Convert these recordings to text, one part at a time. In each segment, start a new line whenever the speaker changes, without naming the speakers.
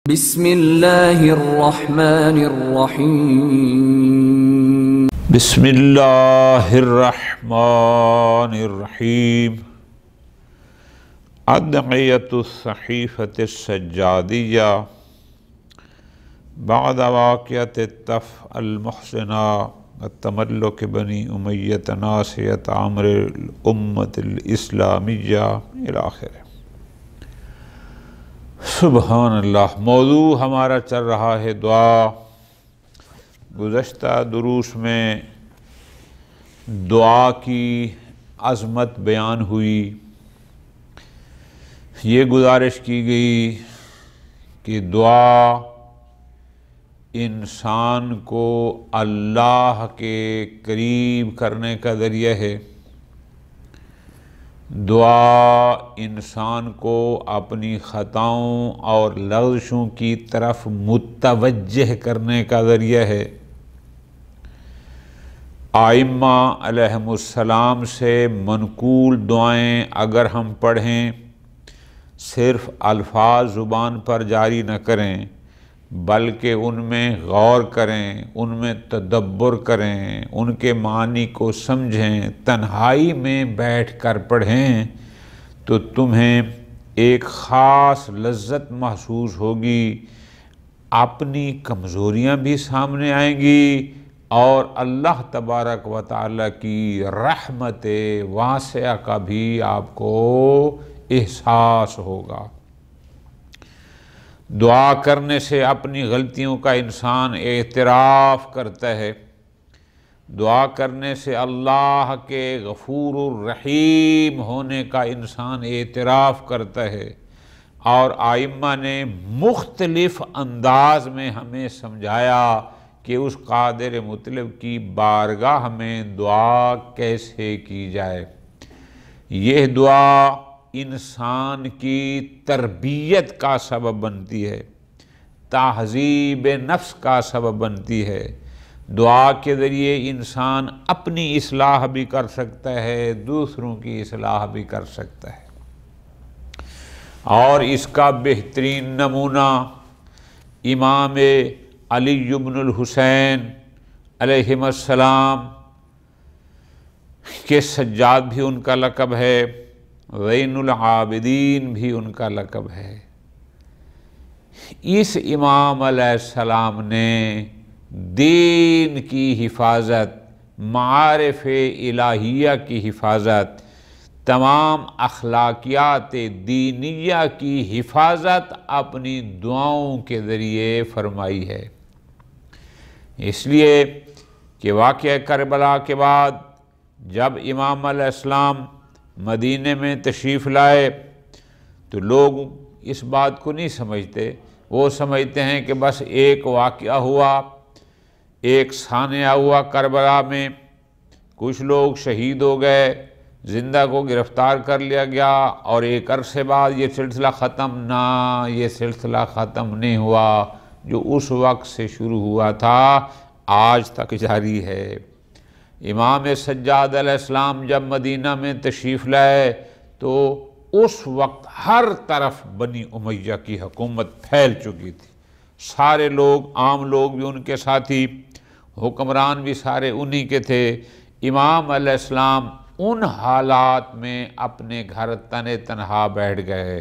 بسم اللہ الرحمن الرحیم
بسم اللہ الرحمن الرحیم ادعیۃ الصحیفۃ السجادیہ بعد واقعۃ الطف المحسنہ التملک بنی امیۃ ناصیۃ عمر الامۃ الاسلامیہ الی آخرہ۔ سبحان اللہ۔ موضوع ہمارا چل رہا ہے دعا۔ گزشتہ دروس میں دعا کی عظمت بیان ہوئی۔ یہ گزارش کی گئی کہ دعا انسان کو اللہ کے قریب کرنے کا ذریعہ ہے۔ دعا انسان کو اپنی خطاؤں اور لغزشوں کی طرف متوجہ کرنے کا ذریعہ ہے۔ ائمہ علیہم السلام سے منقول دعائیں اگر ہم پڑھیں، صرف الفاظ زبان پر جاری نہ کریں بلکہ ان میں غور کریں، ان میں تدبر کریں، ان کے معنی کو سمجھیں، تنہائی میں بیٹھ کر پڑھیں تو تمہیں ایک خاص لذت محسوس ہوگی، اپنی کمزوریاں بھی سامنے آئیں گی اور اللہ تبارک و تعالیٰ کی رحمت واسعہ کا بھی آپ کو احساس ہوگا۔ دعا کرنے سے اپنی غلطیوں کا انسان اعتراف کرتا ہے۔ دعا کرنے سے اللہ کے غفور الرحیم ہونے کا انسان اعتراف کرتا ہے، اور ائمہ نے مختلف انداز میں ہمیں سمجھایا کہ اس قادر مطلب کی بارگاہ میں دعا کیسے کی جائے۔ یہ دعا انسان کی تربیت کا سبب بنتی ہے، تہذیب نفس کا سبب بنتی ہے۔ دعا کے ذریعے انسان اپنی اصلاح بھی کر سکتا ہے، دوسروں کی اصلاح بھی کر سکتا ہے۔ اور اس کا بہترین نمونہ امام علی بن الحسین علیہم السلام کے سجاد بھی ان کا لقب ہے، زین العابدین بھی ان کا لقب ہے۔ اس امام علیہ السلام نے دین کی حفاظت، معارف الہیہ کی حفاظت، تمام اخلاقیات دینیہ کی حفاظت اپنی دعاؤں کے ذریعے فرمائی ہے۔ اس لیے کہ واقعہ کربلا کے بعد جب امام علیہ السلام مدینے میں تشریف لائے تو لوگ اس بات کو نہیں سمجھتے، وہ سمجھتے ہیں کہ بس ایک واقعہ ہوا، ایک سانحہ ہوا کربلا میں، کچھ لوگ شہید ہو گئے، زندہ کو گرفتار کر لیا گیا اور ایک عرصے بعد یہ سلسلہ ختم۔ نہ، یہ سلسلہ ختم نہیں ہوا، جو اس وقت سے شروع ہوا تھا آج تک جاری ہے۔ امام سجاد علیہ السلام جب مدینہ میں تشریف لائے تو اس وقت ہر طرف بنی امیہ کی حکومت پھیل چکی تھی، سارے لوگ، عام لوگ بھی ان کے ساتھی، حکمران بھی سارے انہی کے تھے۔ امام علیہ السلام ان حالات میں اپنے گھر تنے تنہا بیٹھ گئے۔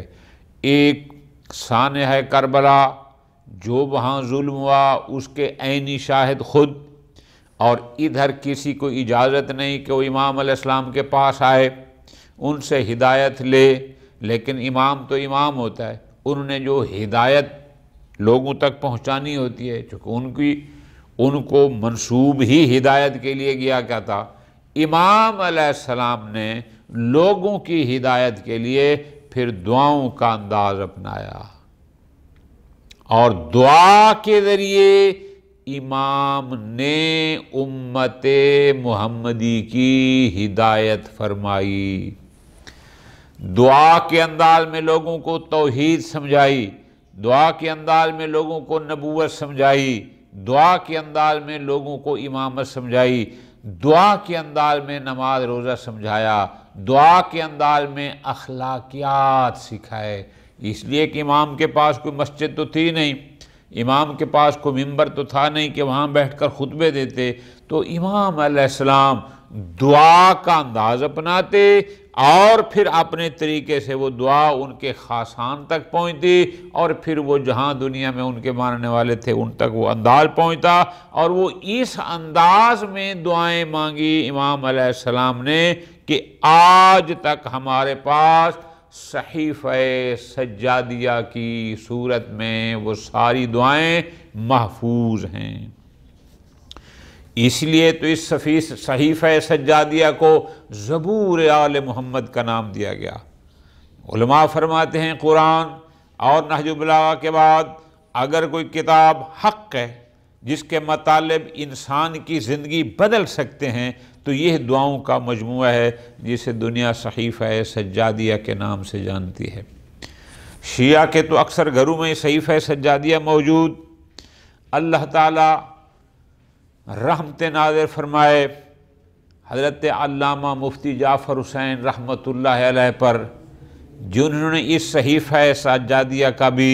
ایک سانحہ کربلا جو وہاں ظلم ہوا اس کے عینی شاہد خود، اور ادھر کسی کو اجازت نہیں کہ وہ امام علیہ السلام کے پاس آئے، ان سے ہدایت لے، لیکن امام تو امام ہوتا ہے، انہوں نے جو ہدایت لوگوں تک پہنچانی ہوتی ہے، چونکہ ان کو منسوب ہی ہدایت کے لیے گیا کیا تھا، امام علیہ السلام نے لوگوں کی ہدایت کے لیے پھر دعاؤں کا انداز اپنایا، اور دعا کے ذریعے امام نے امت محمدی کی ہدایت فرمائی۔ دعا کے انداز میں لوگوں کو توحید سمجھائی، دعا کے انداز میں لوگوں کو نبوت سمجھائی، دعا کے انداز میں لوگوں کو امامت سمجھائی، دعا کے انداز میں نماز روزہ سمجھایا، دعا کے انداز میں اخلاقیات سکھائے۔ اس لیے کہ امام کے پاس کوئی مسجد تو تھی نہیں، امام کے پاس کوئی ممبر تو تھا نہیں کہ وہاں بیٹھ کر خطبے دیتے، تو امام علیہ السلام دعا کا انداز اپناتے اور پھر اپنے طریقے سے وہ دعا ان کے خاصان تک پہنچتی، اور پھر وہ جہاں دنیا میں ان کے ماننے والے تھے ان تک وہ انداز پہنچتا، اور وہ اس انداز میں دعائیں مانگی امام علیہ السلام نے کہ آج تک ہمارے پاس صحیفہ سجادیہ کی صورت میں وہ ساری دعائیں محفوظ ہیں۔ اس لیے تو اس صحیفہ سجادیہ کو زبور آل محمد کا نام دیا گیا۔ علماء فرماتے ہیں قرآن اور نہج البلاغہ کے بعد اگر کوئی کتاب حق ہے جس کے مطالب انسان کی زندگی بدل سکتے ہیں تو یہ دعاؤں کا مجموعہ ہے جسے دنیا صحیفہ سجادیہ کے نام سے جانتی ہے۔ شیعہ کے تو اکثر گھروں میں صحیفہ سجادیہ موجود۔ اللہ تعالیٰ رحمت نازل فرمائے حضرت علامہ مفتی جعفر حسین رحمۃ اللہ علیہ پر، جنہوں نے اس صحیفہ سجادیہ کا بھی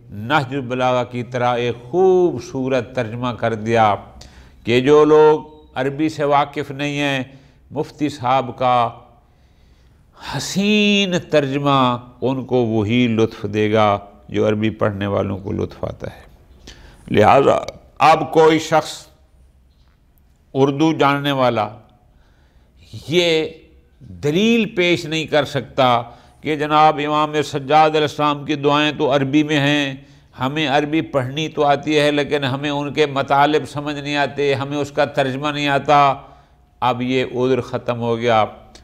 نہج البلاغہ کی طرح ایک خوبصورت ترجمہ کر دیا کہ جو لوگ عربی سے واقف نہیں ہیں، مفتی صاحب کا حسین ترجمہ ان کو وہی لطف دے گا جو عربی پڑھنے والوں کو لطف آتا ہے۔ لہذا اب کوئی شخص اردو جاننے والا یہ دلیل پیش نہیں کر سکتا کہ جناب امام سجاد علیہ السلام کی دعائیں تو عربی میں ہیں، ہمیں عربی پڑھنی تو آتی ہے لیکن ہمیں ان کے مطالب سمجھ نہیں آتے، ہمیں اس کا ترجمہ نہیں آتا۔ اب یہ عذر ختم ہو گیا۔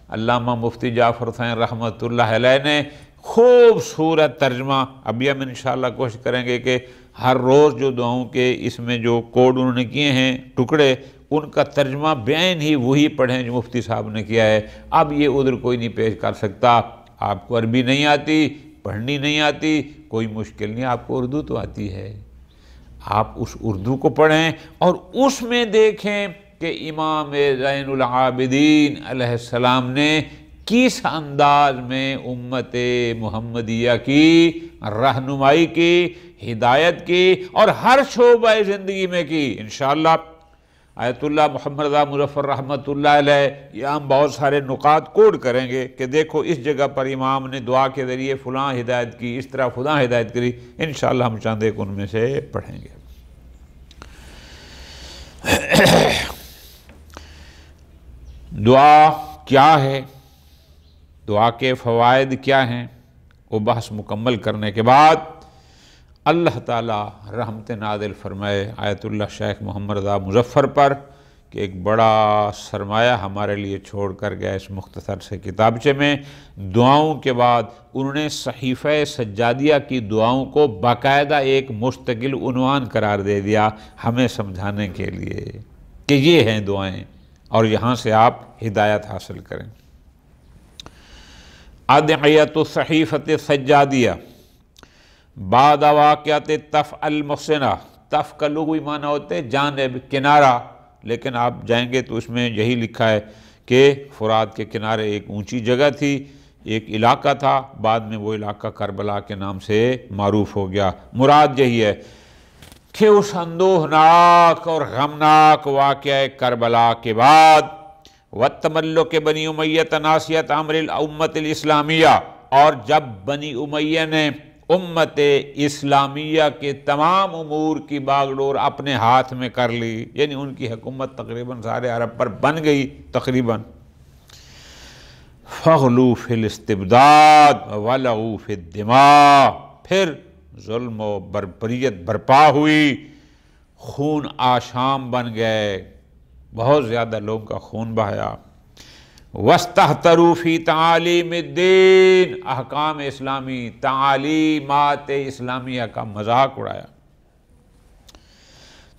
علامہ مفتی جعفر حسین رحمۃ اللہ علیہ نے خوبصورت ترجمہ، ابھی ہم انشاءاللہ کوشش کریں گے کہ ہر روز جو دعاؤں کے اس میں جو کوڈ انہوں نے کیے ہیں ٹکڑے، ان کا ترجمہ بعین ہی وہی پڑھیں جو مفتی صاحب نے کیا ہے۔ اب یہ عذر کوئی نہیں پیش کر سکتا۔ آپ کو عربی نہیں آتی، پڑھنی نہیں آتی، کوئی مشکل نہیں، آپ کو اردو تو آتی ہے، آپ اس اردو کو پڑھیں اور اس میں دیکھیں کہ امام زین العابدین علیہ السلام نے کس انداز میں امت محمدیہ کی رہنمائی کی، ہدایت کی اور ہر شعبہ زندگی میں کی۔ انشاءاللہ آیت اللہ محمد رضا مظفر رحمۃ اللہ علیہ یہ ہم بہت سارے نکات کوڈ کریں گے کہ دیکھو اس جگہ پر امام نے دعا کے ذریعے فلاں ہدایت کی، اس طرح فلاں ہدایت کری۔ انشاءاللہ ہم چاند ایک ان میں سے پڑھیں گے۔ دعا کیا ہے، دعا کے فوائد کیا ہیں، وہ بحث مکمل کرنے کے بعد اللہ تعالیٰ رحمت نازل فرمائے آیت اللہ شیخ محمد رضا مظفر پر کہ ایک بڑا سرمایہ ہمارے لیے چھوڑ کر گیا اس مختصر سے کتابچے میں۔ دعاؤں کے بعد انہوں نے صحیفہ سجادیہ کی دعاؤں کو باقاعدہ ایک مستقل عنوان قرار دے دیا ہمیں سمجھانے کے لیے کہ یہ ہیں دعائیں اور یہاں سے آپ ہدایت حاصل کریں۔ ادعیۃ الصحیفۃ سجادیہ بعد واقعات تف المحسنہ۔ تف کا لغوی معنی ہوتے ہیں جانب، کنارہ، لیکن آپ جائیں گے تو اس میں یہی لکھا ہے کہ فرات کے کنارے ایک اونچی جگہ تھی، ایک علاقہ تھا، بعد میں وہ علاقہ کربلا کے نام سے معروف ہو گیا۔ مراد یہی ہے کہ اس اندوہناک اور غمناک واقعہ کربلا کے بعد وَالتَّمَلُّكِ بنی امیہ ناصیۃ امر الامت الاسلامیہ، اور جب بنی امیہ نے امت اسلامیہ کے تمام امور کی باغ ڈور اپنے ہاتھ میں کر لی، یعنی ان کی حکومت تقریباً سارے عرب پر بن گئی تقریباً، فَغْلُوا فِي الْاِسْتِبْدَادِ وَلَغُوا فِي الدِّمَاءِ، پھر ظلم و بربریت برپا ہوئی، خون آشام بن گئے، بہت زیادہ لوگوں کا خون بہایا۔ وَاسْتَحْتَرُوا فِي تَعَالِيمِ الدِّينِ، احکام اسلامی، تعالیمات اسلامیہ کا مذاق اڑایا۔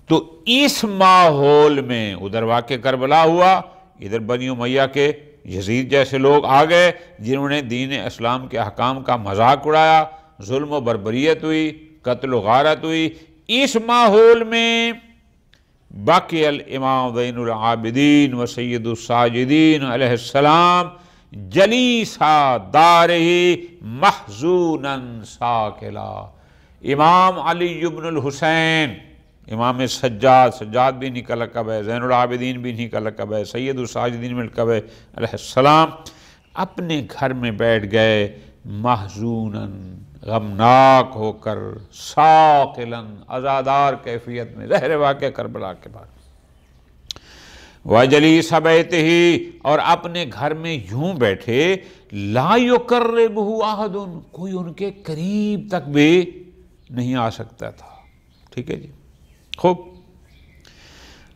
تو اس ماحول میں ادھر واقع کربلا ہوا، ادھر بنی امیہ کے یزید جیسے لوگ آ گئے جنہوں نے دین اسلام کے احکام کا مذاق اڑایا، ظلم و بربریت ہوئی، قتل و غارت ہوئی۔ اس ماحول میں باقی الامام زین العابدین و سید الساجدین علیہ السلام جلیسا دارہ محزونا ساکلا۔ امام علی بن الحسین، امام سجاد بھی انہی کا لقب ہے، زین العابدین بھی انہی کا لقب ہے، سید الساجدین میں لقب ہے علیہ السلام، اپنے گھر میں بیٹھ گئے محزوناً غمناک ہو کر، ساقلاً عزادار کیفیت میں، ظاہر واقعہ کربلا کے بعد، وَجَلِيسَ بَيْتِهِ، اور اپنے گھر میں یوں بیٹھے، لا يُقَرِّبُهُ أَحَدٌ، کوئی ان کے قریب تک بھی نہیں آ سکتا تھا۔ ٹھیک ہے جی، خوب،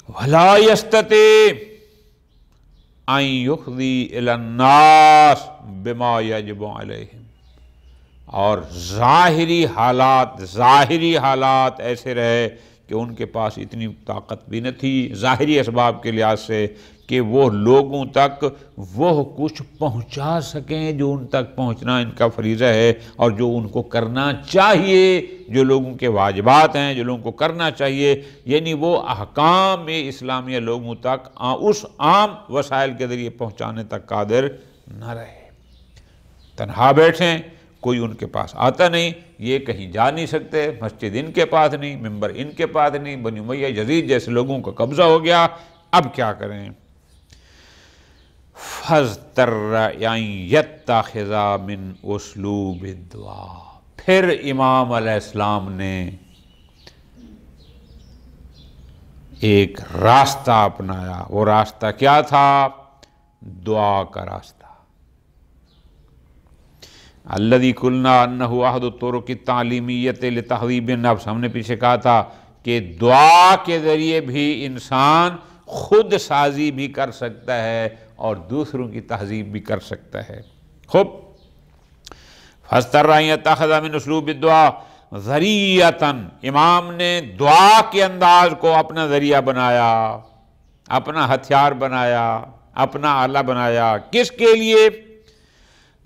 وَلَا يَسْتَطِيعُ أَن يُفْضِيَ إِلَى النَّاسِ بِمَا يَجِبُ عَلَيْهِمْ، اور ظاہری حالات ایسے رہے کہ ان کے پاس اتنی طاقت بھی نہ تھی ظاہری اسباب کے لحاظ سے کہ وہ لوگوں تک وہ کچھ پہنچا سکیں جو ان تک پہنچنا ان کا فریضہ ہے، اور جو ان کو کرنا چاہیے، جو لوگوں کے واجبات ہیں، جو لوگوں کو کرنا چاہیے، یعنی وہ احکام اسلامیہ لوگوں تک اس عام وسائل کے ذریعے پہنچانے تک قادر نہ رہے۔ تنہا بیٹھیں، کوئی ان کے پاس آتا نہیں، یہ کہیں جا نہیں سکتے، مسجد ان کے پاس نہیں، ممبر ان کے پاس نہیں، بنی امیہ یزید جیسے لوگوں کا قبضہ ہو گیا، اب کیا کریں؟ فَاضْطَرَّ أَن يَتَّخِذَ مِنْ أُسْلُوبِ الدُّعَاءِ، پھر امام علیہ السلام نے ایک راستہ اپنایا۔ وہ راستہ کیا تھا؟ دعا کا راستہ۔ الذی قلنا انہ احد الطرق التعلیمیۃ لتہذیب النفس، ہم نے پیچھے کہا تھا کہ دعا کے ذریعے بھی انسان خود سازی بھی کر سکتا ہے اور دوسروں کی تہذیب بھی کر سکتا ہے۔ خوب، فاضطر ان یتخذ من اسلوب الدعاء ذریعۃً، امام نے دعا کے انداز کو اپنا ذریعہ بنایا، اپنا ہتھیار بنایا، اپنا آلہ بنایا۔ کس کے لیے؟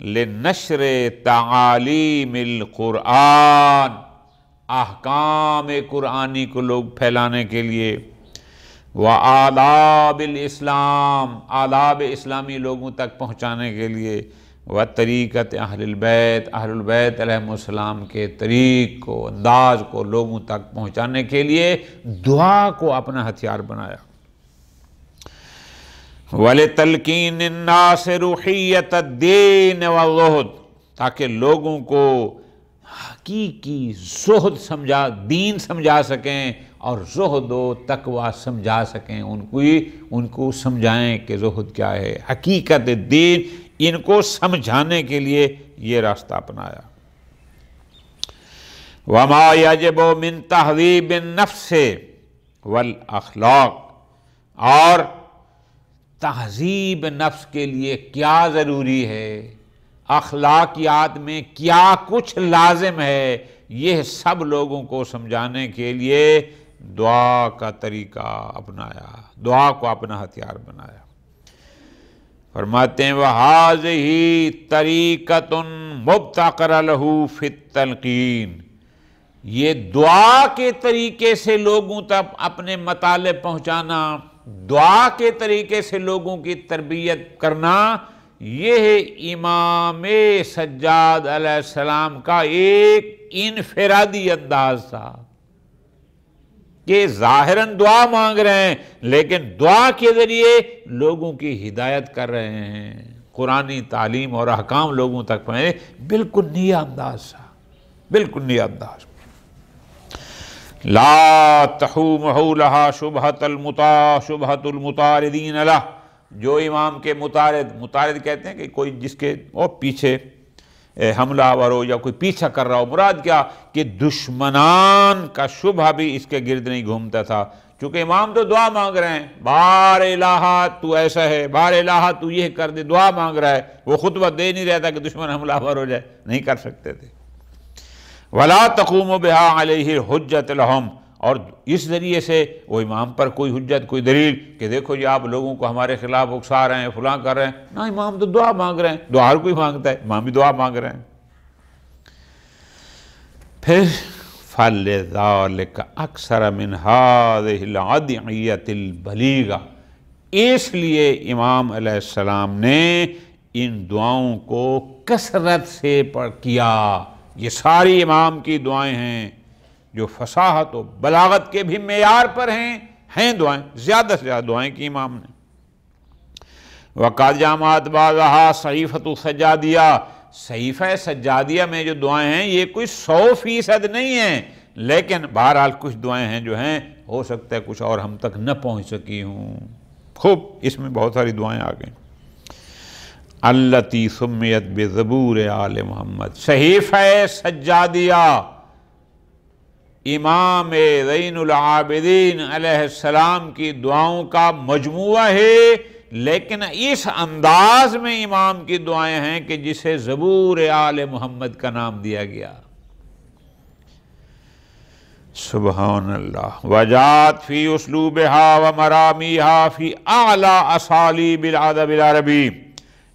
لنشر تعالیم القرآن، احکام قرآنی کو لوگ پھیلانے کے لیے، وآداب الاسلام، آداب اسلامی لوگوں تک پہنچانے کے لیے، وطریقت اہل البیت علیہ السلام کے طریق کو، انداز کو لوگوں تک پہنچانے کے لیے دعا کو اپنا ہتھیار بنایا۔ وَلِتَلْقِينِ النَّاسِ رُوحِيَّةَ الدِّينِ وَالزُّهْدِ، تاکہ لوگوں کو حقیقی زہد دین سمجھا سکیں اور زہد و تقوی سمجھا سکیں، ان کو سمجھائیں کہ زہد کیا ہے، حقیقت دین، ان کو سمجھانے کے لیے یہ راستہ اپنایا۔ وَمَا يَجِبُ مِن تَہذیبِ النَّفْسِ وَالْأَخْلَاقِ، اور تہذیب نفس کے لیے کیا ضروری ہے، اخلاقیات میں کیا کچھ لازم ہے، یہ سب لوگوں کو سمجھانے کے لیے دعا کا طریقہ اپنایا، دعا کو اپنا ہتھیار بنایا۔ فرماتے ہیں وَهَذِهِ طَرِيقَةٌ مُبْتَكَرَ لَهُ فِي التَّلْقِينِ، یہ دعا کے طریقے سے لوگوں تک اپنے مطالب پہنچانا، دعا کے طریقے سے لوگوں کی تربیت کرنا، یہ امام سجاد علیہ السلام کا ایک انفرادی انداز تھا کہ ظاہراً دعا مانگ رہے ہیں لیکن دعا کے ذریعے لوگوں کی ہدایت کر رہے ہیں، قرآنی تعلیم اور احکام لوگوں تک پہنچے، بالکل نیا انداز تھا، بالکل نیا انداز۔ لا تحوم حولها شبہۃ المطاردین لہ، جو امام کے مطارد کہتے ہیں کہ کوئی جس کے پیچھے حملہ آور ہو یا کوئی پیچھا کر رہا ہو، مراد کیا کہ دشمنان کا شبہ بھی اس کے گرد نہیں گھومتا تھا، چونکہ امام تو دعا مانگ رہے ہیں، بار الہ تو ایسا ہے، بار الہ تو یہ کر دے، دعا مانگ رہا ہے، وہ خطبہ دے نہیں رہتا کہ دشمن حملہ آور ہو جائے، نہیں کر سکتے تھے۔ وَلَا تَقُومُ بِهَا عَلَيْهِ الْحُجَّةُ لَهُمْ، اور اس ذریعے سے وہ امام پر کوئی حجت، کوئی دلیل کہ دیکھو جی آپ لوگوں کو ہمارے خلاف اکسا رہے ہیں، فلاں کر رہے ہیں، نہ، امام تو دعا مانگ رہے ہیں، دعا ہر کوئی مانگتا ہے، امام بھی دعا مانگ رہے ہیں۔ پھر فَلِذَلِكَ أَكْثَرَ مِنْ هَذِهِ الْأَدْعِيَّةِ الْبَلِيغَةِ، اس لیے امام علیہ السلام نے ان دعاؤں کو کثرت سے کیا۔ یہ ساری امام کی دعائیں ہیں جو فصاحت و بلاغت کے بھی معیار پر ہیں دعائیں، زیادہ سے زیادہ دعائیں کی امام نے۔ وَقَدْ جَامَعَتْ بَعْضَهَا صَحِیفَۃُ السَّجَّادِیَّہ، صحیفہ سجادیہ میں جو دعائیں ہیں یہ کوئی 100% نہیں ہیں، لیکن بہرحال کچھ دعائیں ہیں جو ہیں ہو سکتا ہے کچھ اور ہم تک نہ پہنچ سکی ہوں۔ خوب، اس میں بہت ساری دعائیں آ گئیں۔ التی سمیت بزبور آل محمد، صحیفہ سجادیہ امام زین العابدین علیہ السلام کی دعاؤں کا مجموعہ ہے، لیکن اس انداز میں امام کی دعائیں ہیں کہ جسے زبور آل محمد کا نام دیا گیا۔ سبحان اللہ۔ وجات فی اسلوبہا ومرامیہا فی اعلی اسالیب الادب العربی،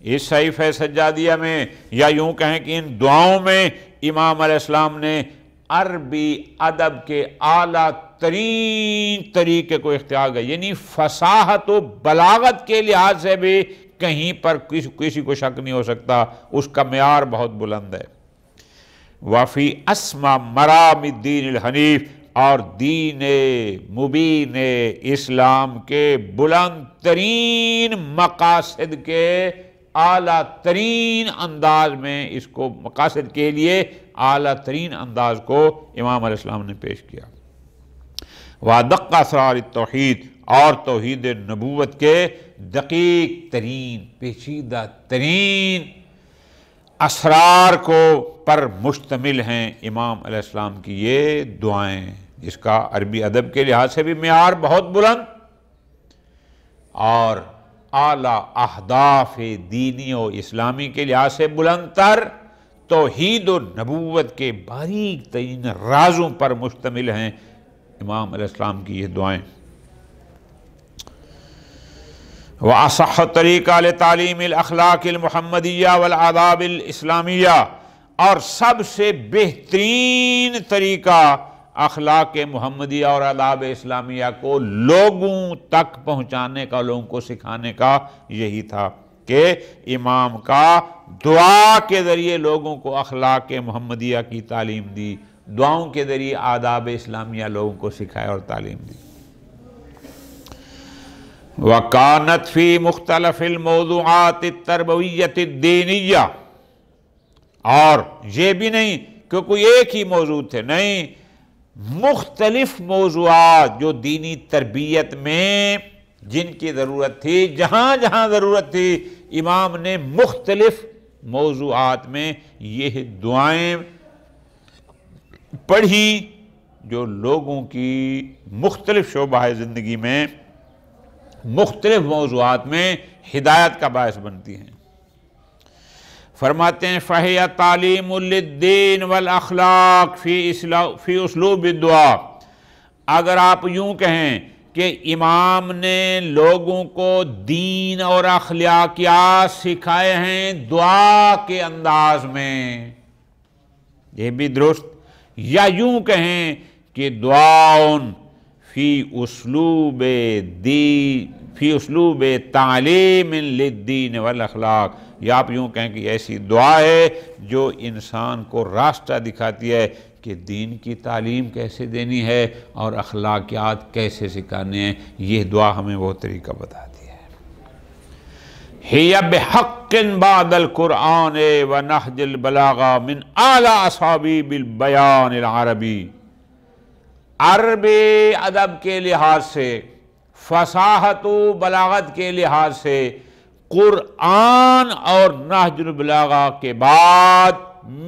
اس صحیفہ سجادیہ میں یا یوں کہیں کہ ان دعاؤں میں امام علیہ السلام نے عربی ادب کے اعلیٰ ترین طریقے کو اختیار کیا، یعنی فصاحت و بلاغت کے لحاظ سے بھی کہیں پر کسی کو شک نہیں ہو سکتا، اس کا معیار بہت بلند ہے۔ وفی اسما مرام الدین الحنیف، اور دین مبین اسلام کے بلند ترین مقاصد کے اعلیٰ ترین انداز میں، اس کو مقاصد کے لیے اعلیٰ ترین انداز کو امام علیہ السلام نے پیش کیا۔ وَدَقَّ اسرار التوحید، اور توحید نبوت کے دقیق ترین پیچیدہ ترین اسرار کو پر مشتمل ہیں امام علیہ السلام کی یہ دعائیں، جس کا عربی ادب کے لحاظ سے بھی معیار بہت بلند اور اعلیٰ اہداف دینی و اسلامی کے لحاظ سے بلند تر، توحید و نبوت کے باریک ترین رازوں پر مشتمل ہیں امام علیہ السلام کی یہ دعائیں۔ وَأَصَحُّ الطَّرِيقَ لِتَعْلِيمِ الْأَخْلَاقِ الْمُحَمَّدِيَّةِ وَالْآدَابِ الْإِسْلَامِيَّةِ، اور سب سے بہترین طریقہ اخلاق محمدیہ اور آداب اسلامیہ کو لوگوں تک پہنچانے کا، لوگوں کو سکھانے کا یہی تھا کہ امام کا دعا کے ذریعے لوگوں کو اخلاق محمدیہ کی تعلیم دی، دعاؤں کے ذریعے آداب اسلامیہ لوگوں کو سکھائے اور تعلیم دی۔ وَكَانَتْ فِي مُخْتَلَفِ الْمَوْضُوعَاتِ التَّرْبَوِيَّةِ الدِّینِیَّةِ، اور یہ بھی نہیں کہ کوئی ایک ہی موضوع تھے، نہیں، مختلف موضوعات جو دینی تربیت میں جن کی ضرورت تھی، جہاں جہاں ضرورت تھی، امام نے مختلف موضوعات میں یہ دعائیں پڑھی جو لوگوں کی مختلف شعبہ زندگی میں مختلف موضوعات میں ہدایت کا باعث بنتی ہیں۔ فرماتے ہیں فَهِيَ تَعْلِيمٌ لِلدِّينِ وَالْأَخْلَاقِ فِي أُسْلُوبِ الدُّعَاءِ، اگر آپ یوں کہیں کہ امام نے لوگوں کو دین اور اخلاقیات سکھائے ہیں دعا کے انداز میں، یہ بھی درست، یا یوں کہیں کہ دعاؤن فی اسلوب تعلیم للدین والاخلاق، یا آپ یوں کہیں کہ ایسی دعا ہے جو انسان کو راستہ دکھاتی ہے کہ دین کی تعلیم کیسے دینی ہے اور اخلاقیات کیسے سکھانے ہیں، یہ دعا ہمیں وہ طریقہ بتاتی ہے۔ ہِیَ بِحَقٍّ بَعْدَ الْقُرْآنِ وَنَحْجِ الْبَلَاغَةِ مِنْ أَعْلَىٰ أَسَالِيبِ الْبَيَانِ الْعَرَبِيِّ، عربی ادب کے لحاظ سے، فصاحت و بلاغت کے لحاظ سے قرآن اور نہج البلاغہ کے بعد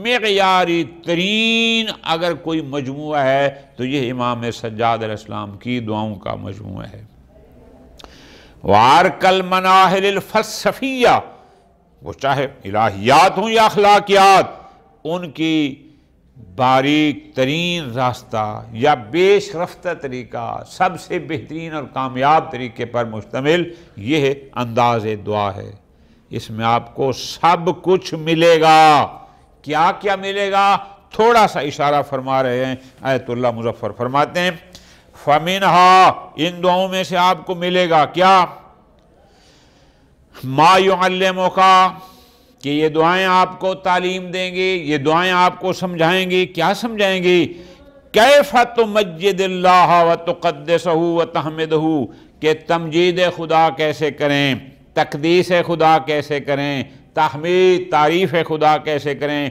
معیاری ترین اگر کوئی مجموعہ ہے تو یہ امام سجاد علیہ السلام کی دعاؤں کا مجموعہ ہے۔ وَعَرْكَ الْمَنَاهِلِ الْفَلْسَفِيَّةِ، وہ چاہے الہیات ہوں یا اخلاقیات، ان کی باریک ترین راستہ یا بیش رفتہ طریقہ، سب سے بہترین اور کامیاب طریقے پر مشتمل یہ انداز دعا ہے۔ اس میں آپ کو سب کچھ ملے گا۔ کیا کیا ملے گا؟ تھوڑا سا اشارہ فرما رہے ہیں آیت اللہ مظفر، فرماتے ہیں فَمِنْهَا، ان دعاؤں میں سے آپ کو ملے گا کیا؟ مَا يُعَلِّمُكَ، کہ یہ دعائیں آپ کو تعلیم دیں گے، یہ دعائیں آپ کو سمجھائیں گی. کیا سمجھائیں گی؟ کیف تمجد اللہ وتقدسہ وتحمدہ، کہ تمجید خدا کیسے کریں، تقدیس خدا کیسے کریں، تحمید تعریف خدا کیسے کریں،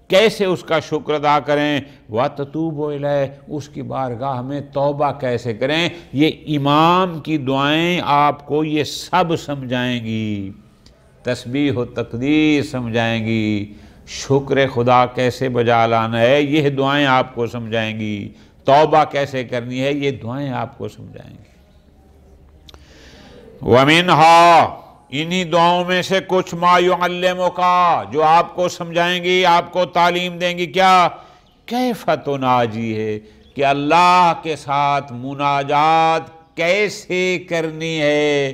کیسے اس کا شکر ادا کریں، وَتَتُوبُ إِلَيْهِ، اس کی بارگاہ میں توبہ کیسے کریں. یہ امام کی دعائیں آپ کو یہ سب سمجھائیں گی. تسبیح و تقدیس سمجھائیں گی، شکر خدا کیسے بجا لانا ہے یہ دعائیں آپ کو سمجھائیں گی، توبہ کیسے کرنی ہے یہ دعائیں آپ کو سمجھائیں گی. وَمِنْهَا، انہی دعاؤں میں سے کچھ ما يُعَلِّمُكَ، جو آپ کو سمجھائیں گی، آپ کو تعلیم دیں گی. کیا؟ کیف تناجی ہے، کہ اللہ کے ساتھ مناجات کیسے کرنی ہے،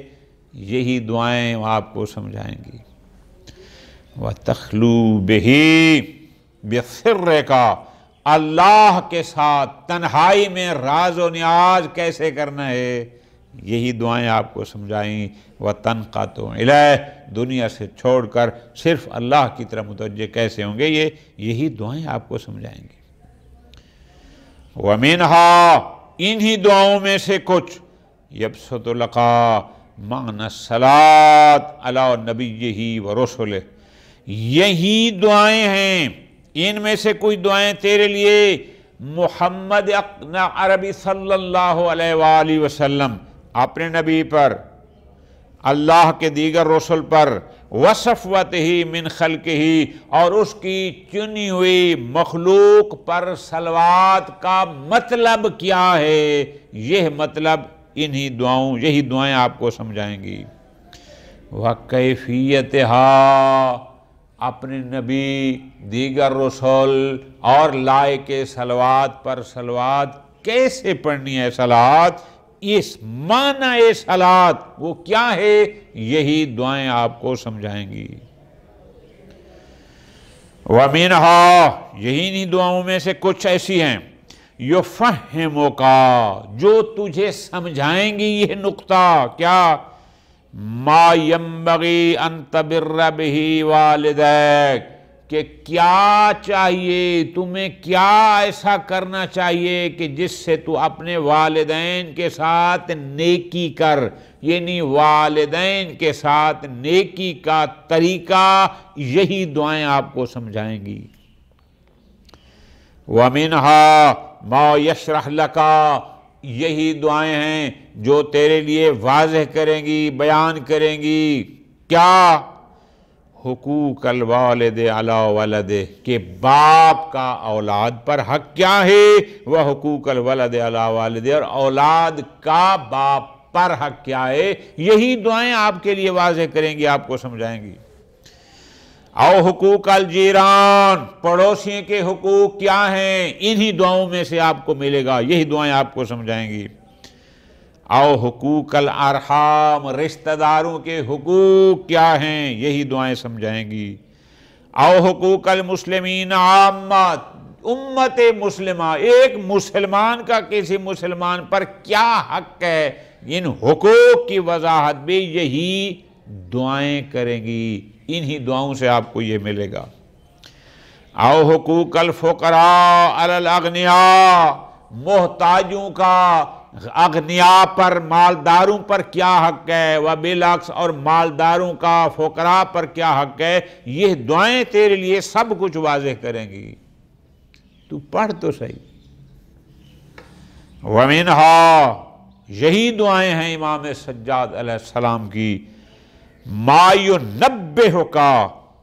یہی دعائیں آپ کو سمجھائیں گی. وَتَخْلُو بِهِ، بِسِرِّكَ، اللہ کے ساتھ تنہائی میں راز و نیاز کیسے کرنا ہے، یہی دعائیں آپ کو سمجھائیں. وَتَنْقَطُ إِلَيْهِ، دنیا سے چھوڑ کر صرف اللہ کی طرف متوجہ کیسے ہوں گے، یہی دعائیں آپ کو سمجھائیں گے. وَمِنْهَا، انہی دعاؤں میں سے کچھ يَبْسُطُ لَكَ مَعْنَى الصَّلَاةِ عَلَى نَبِيِّهِ وَرُسُلِهِ، یہی دعائیں ہیں، ان میں سے کچھ دعائیں تیرے لیے محمد عربی صلی اللہ علیہ وآلہ وسلم، اپنے نبی پر، اللہ کے دیگر رسل پر، وصفوتہ من خلقہ، اور اس کی چنی ہوئی مخلوق پر صلوات کا مطلب کیا ہے، یہ مطلب انہی دعاؤں، یہی دعائیں آپ کو سمجھائیں گی. وَكَيْفِيَّتِهَا، اپنے نبی، دیگر رسول اور لائق صلوات پر صلوات کیسے پڑھنی ہے، صلوات، اس معنی صلوات وہ کیا ہے، یہی دعائیں آپ کو سمجھائیں گی. وَمِنْهَا، یہی نہیں دعاؤں میں سے کچھ ایسی ہیں، يُفَهِّمُكَ، جو تجھے سمجھائیں گی یہ نقطہ. کیا؟ مَا يَنبَغِي أَن تَبِرَّ بِهِ وَالِدَيْكَ، کہ کیا چاہیے تمہیں، کیا ایسا کرنا چاہیے کہ جس سے تو اپنے والدین کے ساتھ نیکی کر، یعنی والدین کے ساتھ نیکی کا طریقہ، یہی دعائیں آپ کو سمجھائیں گی. وَمِنْهَا مَا يَشْرَحْ لَكَ، یہی دعائیں ہیں جو تیرے لیے واضح کریں گی، بیان کریں گی. کیا؟ حقوق الوالد علی ولدہ، کہ باپ کا اولاد پر حق کیا ہے، وہ حقوق الولد علی والدہ، اور اولاد کا باپ پر حق کیا ہے، یہی دعائیں آپ کے لیے واضح کریں گی، آپ کو سمجھائیں گی. او حقوق الجیران، پڑوسیوں کے حقوق کیا ہیں، انہی دعاؤں میں سے آپ کو ملے گا، یہی دعائیں آپ کو سمجھائیں گی. او حقوق الارحام، رشتہ داروں کے حقوق کیا ہیں، یہی دعائیں سمجھائیں گی. او حقوق المسلمین عامت، امت مسلمہ، ایک مسلمان کا کسی مسلمان پر کیا حق ہے، ان حقوق کی وضاحت بھی یہی دعائیں کریں گی، انہی دعاؤں سے آپ کو یہ ملے گا. او حقوق الفقراء علی الاغنیاء، محتاجوں کا اغنیاء پر، مالداروں پر کیا حق ہے، وبالعکس، اور مالداروں کا فقراء پر کیا حق ہے، یہ دعائیں تیرے لیے سب کچھ واضح کریں گی. تو پڑھ تو صحیح. وَمِنْهَا، یہی دعائیں ہیں امام سجاد علیہ السلام کی، مَا يُنَبِّهُكَ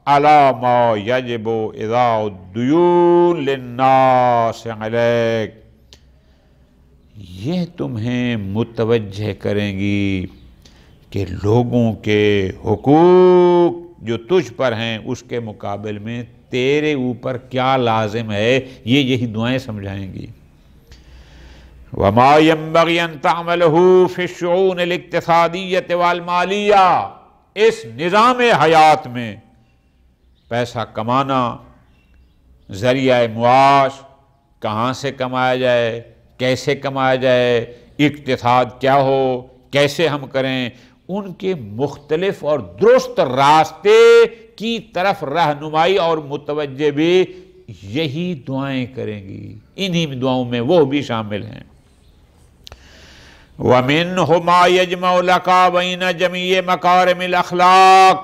عَلَى مَا يَجِبُ إِذَاءُ الدُّيُونِ لِلنَّاسِ عَلَيْكَ، یہ تمہیں متوجہ کریں گی کہ لوگوں کے حقوق جو تجھ پر ہیں اس کے مقابل میں تیرے اوپر کیا لازم ہے، یہی دعائیں سمجھائیں گی. وَمَا يَنبَغِي أَن تَعْمَلَهُ فِي الشُّؤُونِ الِاقْتِصَادِيَّةِ وَالْمَالِيَّةِ، اس نظام حیات میں پیسہ کمانا، ذریعہ معاش، کہاں سے کمایا جائے، کیسے کمایا جائے، اقتصاد کیا ہو، کیسے ہم کریں، ان کے مختلف اور درست راستے کی طرف رہنمائی اور متوجہ بھی یہی دعائیں کریں گی، انہی دعاؤں میں وہ بھی شامل ہیں۔ وَمِنْهُ مَا يَجْمَعُ لَكَ بَيْنَ جَمِيعِ مَكَارِمِ الْأَخْلَاقِ،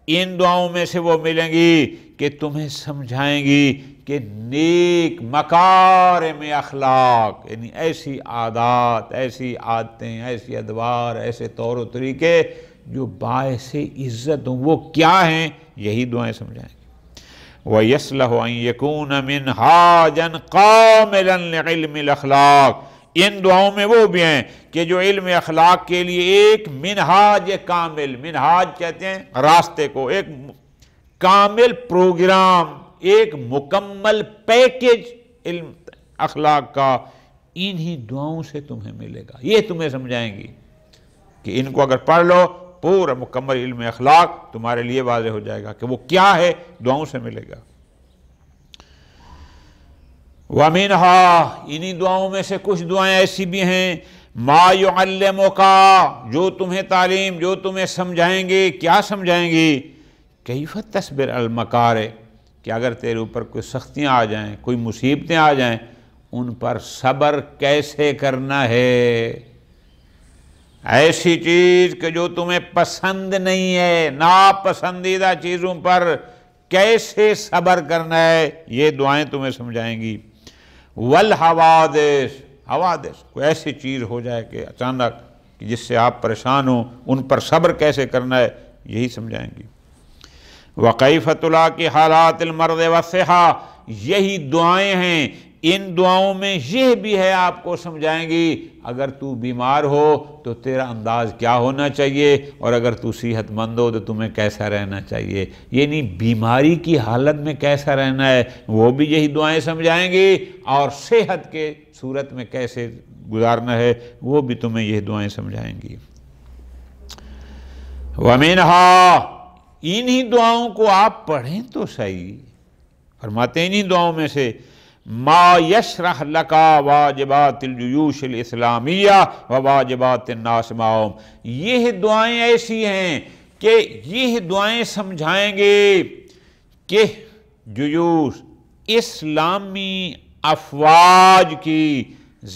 ان دعاؤں میں سے وہ ملیں گی کہ تمہیں سمجھائیں گی کہ نیک مکارم اخلاق یعنی ایسی عادات، ایسی عادتیں، ایسی ادوار، ایسے طور و طریقے جو باعث عزت ہوں، وہ کیا ہیں، یہی دعائیں سمجھائیں گی۔ وَيَصْلَحُ أَن يَكُونَ مِنْهَاجًا قَامِلًا لِعِلْمِ الْأَخْلَاقِ، ان دعاؤں میں وہ بھی ہیں کہ جو علم اخلاق کے لیے ایک منہاج کامل، منہاج کہتے ہیں راستے کو، ایک کامل پروگرام، ایک مکمل پیکج علم اخلاق کا، انہی دعاؤں سے تمہیں ملے گا۔ یہ تمہیں سمجھائیں گی کہ ان کو اگر پڑھ لو پورا مکمل علم اخلاق تمہارے لیے واضح ہو جائے گا کہ وہ کیا ہے، دعاؤں سے ملے گا۔ وَمِنْهَا، انہی دعاؤں میں سے کچھ دعائیں ایسی بھی ہیں، مَا يُعَلِّمُكَ، جو تمہیں تعلیم، جو تمہیں سمجھائیں گے، کیا سمجھائیں گی، کیف تصبر المکارہ، کہ اگر تیرے اوپر کوئی سختیاں آ جائیں، کوئی مصیبتیں آ جائیں، ان پر صبر کیسے کرنا ہے، ایسی چیز کہ جو تمہیں پسند نہیں ہے، ناپسندیدہ چیزوں پر کیسے صبر کرنا ہے، یہ دعائیں تمہیں سمجھائیں گی۔ والحوادث، حوادث، کوئی ایسی چیز ہو جائے کہ اچانک کہ جس سے آپ پریشان ہوں، ان پر صبر کیسے کرنا ہے، یہی سمجھائیں گی۔ وَكَيْفَ تُلَاقِي حَالَاتِ الْمَرْضِ وَالصِّحَّةِ، یہی دعائیں ہیں، ان دعاؤں میں یہ بھی ہے آپ کو سمجھائیں گی اگر تو بیمار ہو تو تیرا انداز کیا ہونا چاہیے، اور اگر تو صحت مند ہو تو تمہیں کیسا رہنا چاہیے، یعنی بیماری کی حالت میں کیسا رہنا ہے وہ بھی یہی دعائیں سمجھائیں گی، اور صحت کے صورت میں کیسے گزارنا ہے وہ بھی تمہیں یہ دعائیں سمجھائیں گی۔ وَمِنْهَا، انہی دعاؤں کو آپ پڑھیں تو صحیح، فرماتے ہیں انہی دعاؤں میں سے ما یشرح لکا واجبات الجیوش الاسلامیہ و واجبات الناس معہم، یہ دعائیں ایسی ہیں کہ یہ دعائیں سمجھائیں گے کہ جیوش اسلامی افواج کی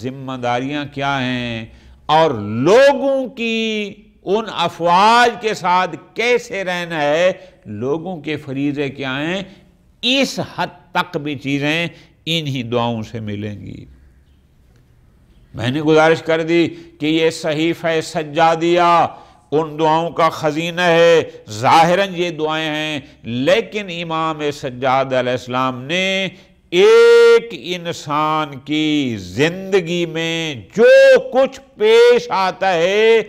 ذمہ داریاں کیا ہیں، اور لوگوں کی ان افواج کے ساتھ کیسے رہنا ہے، لوگوں کے فریضے کیا ہیں، اس حد تک بھی چیزیں انہی دعاؤں سے ملیں گی۔ میں نے گزارش کر دی کہ یہ صحیفہ سجادیہ ان دعاؤں کا خزینہ ہے، ظاہراً یہ دعائیں ہیں، لیکن امام سجاد علیہ السلام نے ایک انسان کی زندگی میں جو کچھ پیش آتا ہے،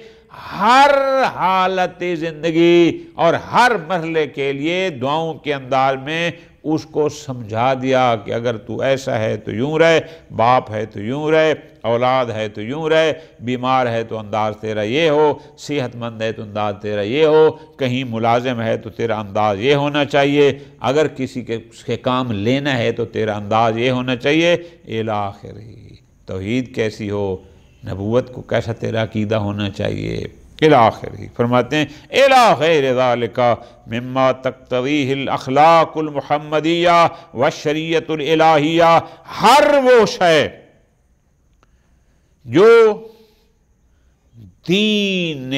ہر حالت زندگی اور ہر مرحلے کے لیے دعاؤں کے انداز میں اس کو سمجھا دیا کہ اگر تو ایسا ہے تو یوں رہے، باپ ہے تو یوں رہے، اولاد ہے تو یوں رہے، بیمار ہے تو انداز تیرا یہ ہو، صحت مند ہے تو انداز تیرا یہ ہو، کہیں ملازم ہے تو تیرا انداز یہ ہونا چاہیے، اگر کسی کے کام لینا ہے تو تیرا انداز یہ ہونا چاہیے، الی آخرہ۔ توحید کیسی ہو، نبوت کو کیسا تیرا عقیدہ ہونا چاہیے، الی آخرہ۔ فرماتے ہیں الی غیر ذالک مما تقتضیہ الاخلاق المحمدیہ والشریعۃ الالہیہ، ہر وہ شے جو دین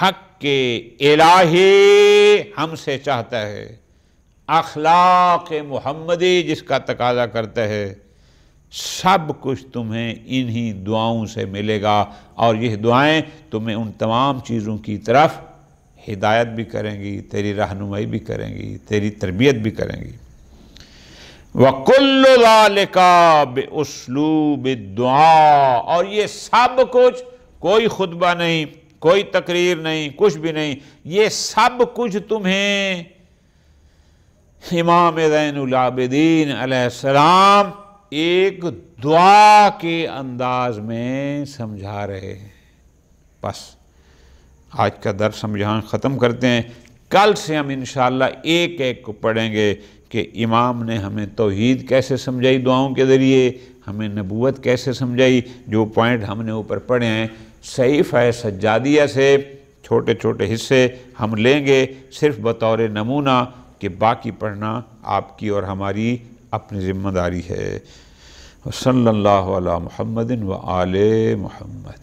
حق کے الہی ہم سے چاہتا ہے، اخلاق محمدی جس کا تقاضا کرتا ہے، سب کچھ تمہیں انہی دعاؤں سے ملے گا، اور یہ دعائیں تمہیں ان تمام چیزوں کی طرف ہدایت بھی کریں گی، تیری رہنمائی بھی کریں گی، تیری تربیت بھی کریں گی۔ وَكُلُّ ذَلِكَ بِأُسْلُوبِ الدُّعَاء، اور یہ سب کچھ، کوئی خطبہ نہیں، کوئی تقریر نہیں، کچھ بھی نہیں، یہ سب کچھ تمہیں امام زین العابدین علیہ السلام ایک دعا کے انداز میں سمجھا رہے ہیں۔ بس آج کا درس ہم یہاں ختم کرتے ہیں، کل سے ہم انشاءاللہ ایک ایک کو پڑھیں گے کہ امام نے ہمیں توحید کیسے سمجھائی دعاؤں کے ذریعے، ہمیں نبوت کیسے سمجھائی، جو پوائنٹ ہم نے اوپر پڑھے ہیں، صحیفہ سجادیہ سے چھوٹے چھوٹے حصے ہم لیں گے صرف بطور نمونہ، کہ باقی پڑھنا آپ کی اور ہماری اپنی ذمہ داری ہے۔ صلی اللہ علی محمد و آل محمد۔